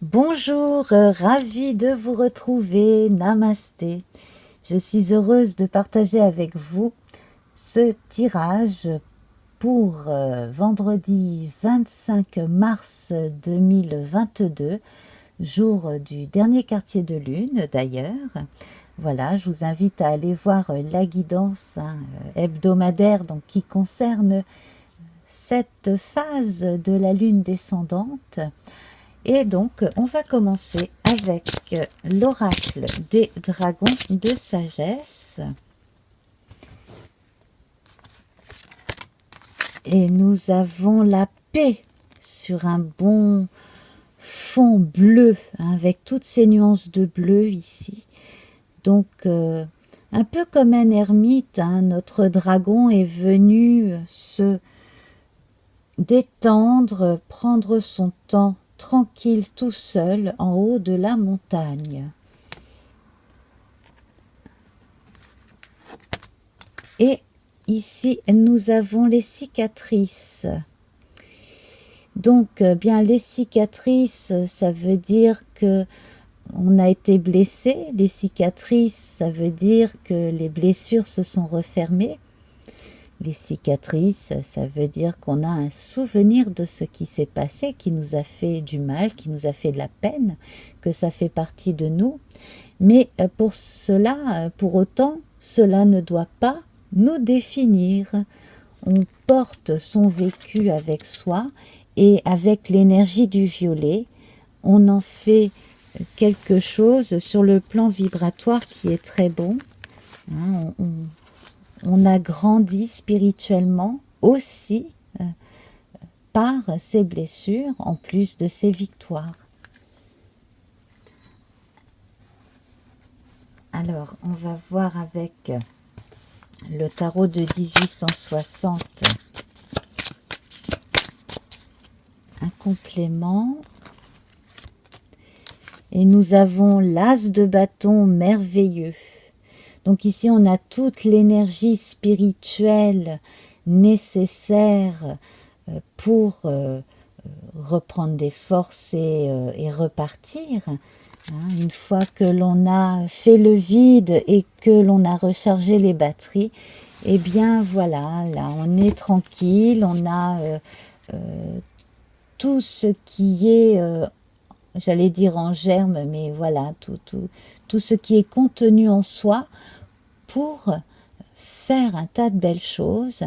Bonjour, ravie de vous retrouver, namasté. Je suis heureuse de partager avec vous ce tirage pour vendredi 25 mars 2022, jour du dernier quartier de lune d'ailleurs. Voilà, je vous invite à aller voir la guidance hebdomadaire donc, qui concerne cette phase de la lune descendante. Et donc, on va commencer avec l'oracle des dragons de sagesse. Et nous avons la paix sur un bon fond bleu, hein, avec toutes ces nuances de bleu ici. Donc, un peu comme un ermite, hein, notre dragon est venu se détendre, prendre son temps, tranquille tout seul en haut de la montagne. Et ici, nous avons les cicatrices. Donc, bien, les cicatrices, ça veut dire que on a été blessé. Les cicatrices, ça veut dire que les blessures se sont refermées. Les cicatrices, ça veut dire qu'on a un souvenir de ce qui s'est passé, qui nous a fait du mal, qui nous a fait de la peine, que ça fait partie de nous. Mais pour cela, pour autant, cela ne doit pas nous définir. On porte son vécu avec soi et avec l'énergie du violet, on en fait quelque chose sur le plan vibratoire qui est très bon. Hein, on a grandi spirituellement aussi par ces blessures, en plus de ces victoires. Alors, on va voir avec le tarot de 1860 un complément. Et nous avons l'as de bâton merveilleux. Donc ici, on a toute l'énergie spirituelle nécessaire pour reprendre des forces et repartir. Une fois que l'on a fait le vide et que l'on a rechargé les batteries, eh bien voilà, là on est tranquille, on a tout ce qui est, j'allais dire en germe, mais voilà, tout ce qui est contenu en soi, pour faire un tas de belles choses,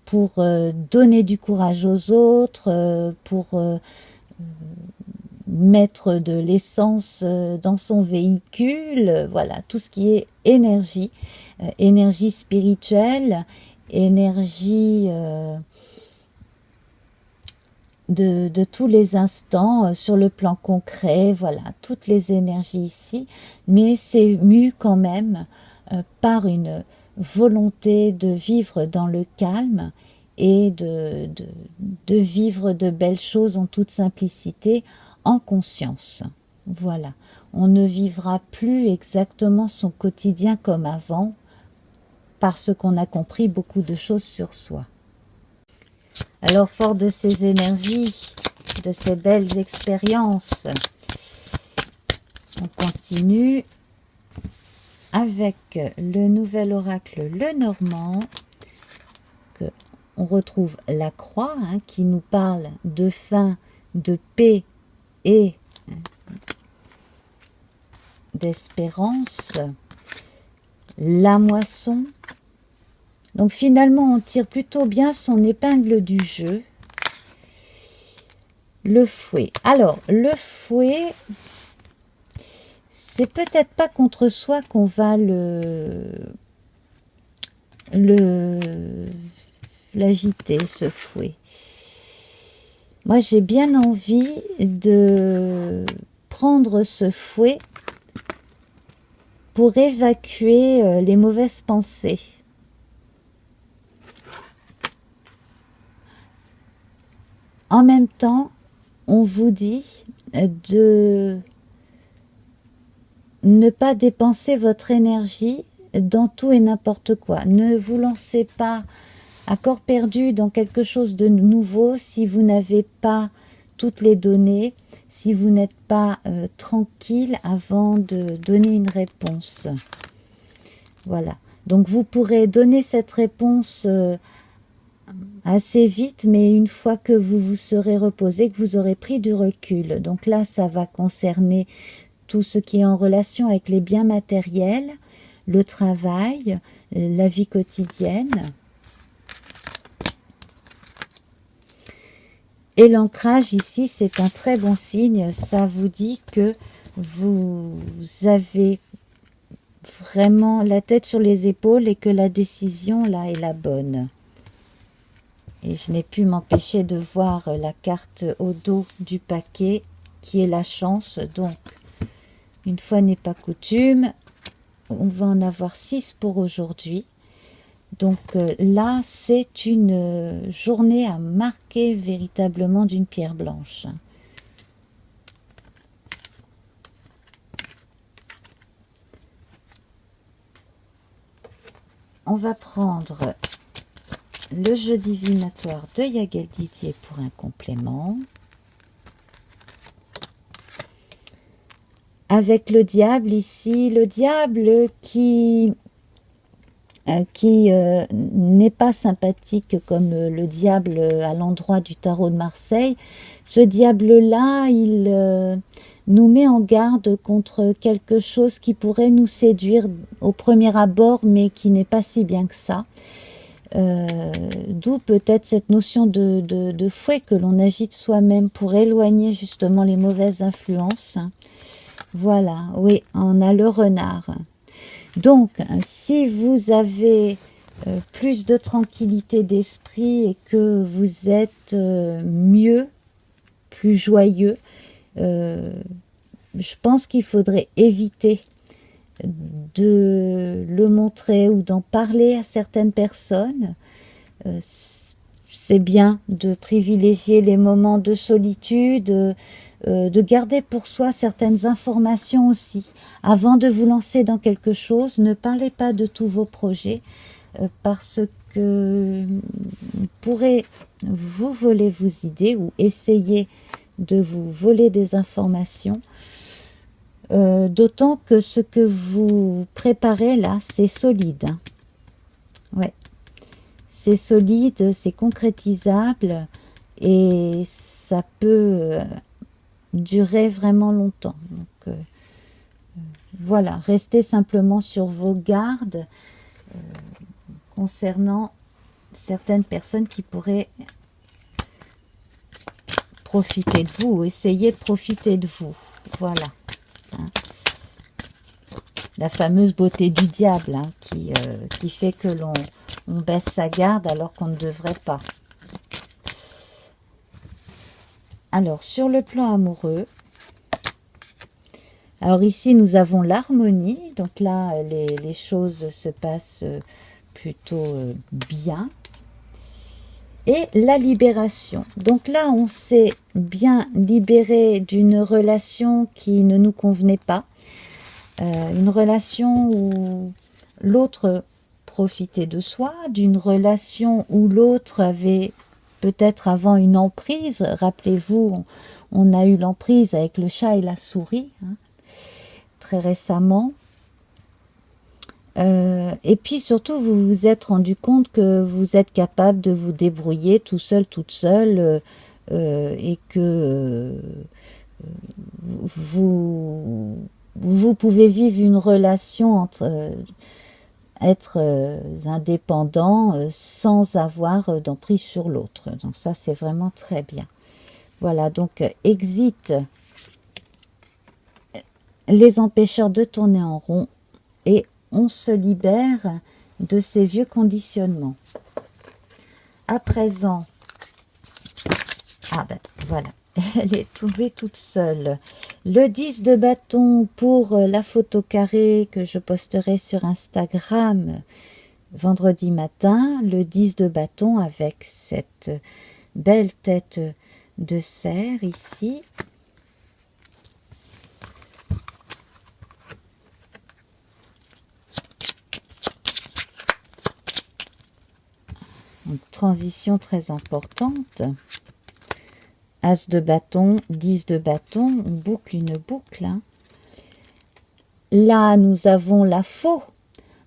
pour donner du courage aux autres, pour mettre de l'essence dans son véhicule, voilà, tout ce qui est énergie, énergie spirituelle, énergie de tous les instants sur le plan concret, voilà, toutes les énergies ici, mais c'est mu quand même par une volonté de vivre dans le calme et de vivre de belles choses en toute simplicité, en conscience. Voilà, on ne vivra plus exactement son quotidien comme avant, parce qu'on a compris beaucoup de choses sur soi. Alors, fort de ces énergies, de ces belles expériences, on continue avec le nouvel oracle Le Normand, que on retrouve la croix, hein, qui nous parle de fin, de paix et d'espérance. La moisson. Donc finalement, on tire plutôt bien son épingle du jeu. Le fouet. Alors, le fouet, c'est peut-être pas contre soi qu'on va l'agiter, ce fouet. Moi, j'ai bien envie de prendre ce fouet pour évacuer les mauvaises pensées. En même temps, on vous dit de ne pas dépenser votre énergie dans tout et n'importe quoi. Ne vous lancez pas à corps perdu dans quelque chose de nouveau si vous n'avez pas toutes les données si vous n'êtes pas tranquille avant de donner une réponse. Voilà. Donc vous pourrez donner cette réponse assez vite, mais une fois que vous vous serez reposé, que vous aurez pris du recul. Donc là, ça va concerner tout ce qui est en relation avec les biens matériels, le travail, la vie quotidienne. Et l'ancrage ici, c'est un très bon signe. Ça vous dit que vous avez vraiment la tête sur les épaules et que la décision là est la bonne. Et je n'ai pu m'empêcher de voir la carte au dos du paquet qui est la chance. Donc, une fois n'est pas coutume, on va en avoir 6 pour aujourd'hui. Donc là, c'est une journée à marquer véritablement d'une pierre blanche. On va prendre le jeu divinatoire de Yael Didier pour un complément. Avec le diable ici, le diable qui n'est pas sympathique comme le diable à l'endroit du tarot de Marseille. Ce diable-là, il nous met en garde contre quelque chose qui pourrait nous séduire au premier abord, mais qui n'est pas si bien que ça. D'où peut-être cette notion de fouet que l'on agite soi-même pour éloigner justement les mauvaises influences. Voilà, oui, on a le renard. Donc, si vous avez plus de tranquillité d'esprit et que vous êtes mieux, plus joyeux, je pense qu'il faudrait éviter de le montrer ou d'en parler à certaines personnes. C'est bien de privilégier les moments de solitude, de garder pour soi certaines informations aussi. Avant de vous lancer dans quelque chose, ne parlez pas de tous vos projets parce que vous pourrez vous voler vos idées ou essayer de vous voler des informations. D'autant que ce que vous préparez là, c'est solide. Hein. Ouais. C'est solide, c'est concrétisable et ça peut durer vraiment longtemps. Donc, voilà, restez simplement sur vos gardes concernant certaines personnes qui pourraient profiter de vous ou essayer de profiter de vous. Voilà. Hein. La fameuse beauté du diable hein, qui fait que l'on baisse sa garde alors qu'on ne devrait pas. Alors, sur le plan amoureux, alors ici, nous avons l'harmonie. Donc là, les choses se passent plutôt bien. Et la libération. Donc là, on s'est bien libéré d'une relation qui ne nous convenait pas. Une relation où l'autre profitait de soi, d'une relation où l'autre avait peut-être avant une emprise. Rappelez-vous, on a eu l'emprise avec le chat et la souris, hein, très récemment. Et puis surtout, vous vous êtes rendu compte que vous êtes capable de vous débrouiller tout seul, toute seule, et que vous pouvez vivre une relation entre être indépendant sans avoir d'emprise sur l'autre. Donc ça, c'est vraiment très bien. Voilà, donc exit les empêcheurs de tourner en rond et on se libère de ces vieux conditionnements. À présent, ah ben voilà, elle est tombée toute seule. Le 10 de bâton pour la photo carrée que je posterai sur Instagram vendredi matin. Le 10 de bâton avec cette belle tête de cerf ici. Une transition très importante. As de bâton, 10 de bâton, on boucle une boucle. Hein. Là, nous avons la faux.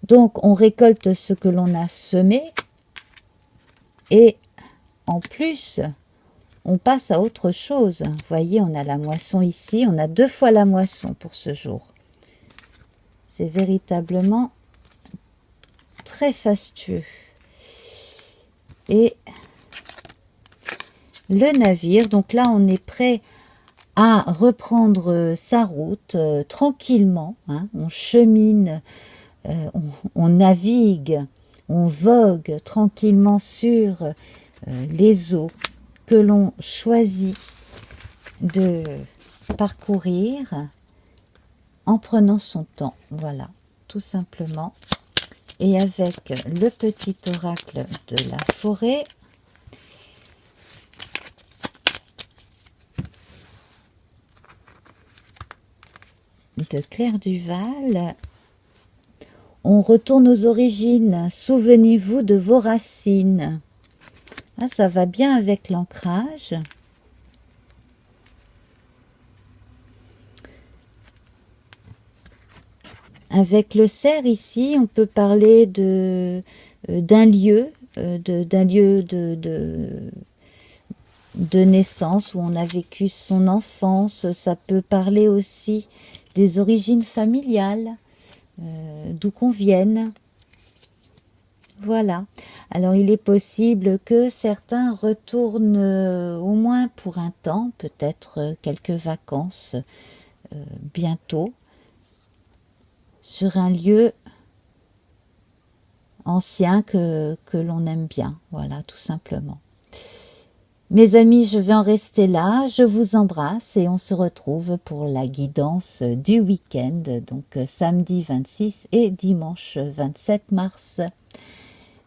Donc, on récolte ce que l'on a semé. Et en plus, on passe à autre chose. Vous voyez, on a la moisson ici. On a 2 fois la moisson pour ce jour. C'est véritablement très fastueux. Et le navire, donc là, on est prêt à reprendre sa route tranquillement. Hein. On chemine, on navigue, on vogue tranquillement sur les eaux que l'on choisit de parcourir en prenant son temps. Voilà, tout simplement. Et avec le petit oracle de la forêt, de Claire Duval, on retourne aux origines. Souvenez-vous de vos racines. Ah, ça va bien avec l'ancrage. Avec le cerf ici, on peut parler d'un lieu, de naissance où on a vécu son enfance. Ça peut parler aussi des origines familiales, d'où qu'on vienne. Voilà. Alors, il est possible que certains retournent au moins pour un temps, peut-être quelques vacances bientôt, sur un lieu ancien que l'on aime bien. Voilà, tout simplement. Mes amis, je vais en rester là. Je vous embrasse et on se retrouve pour la guidance du week-end, donc samedi 26 et dimanche 27 mars.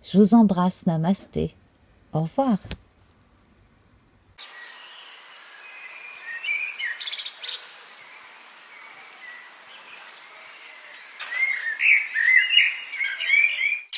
Je vous embrasse, namasté. Au revoir.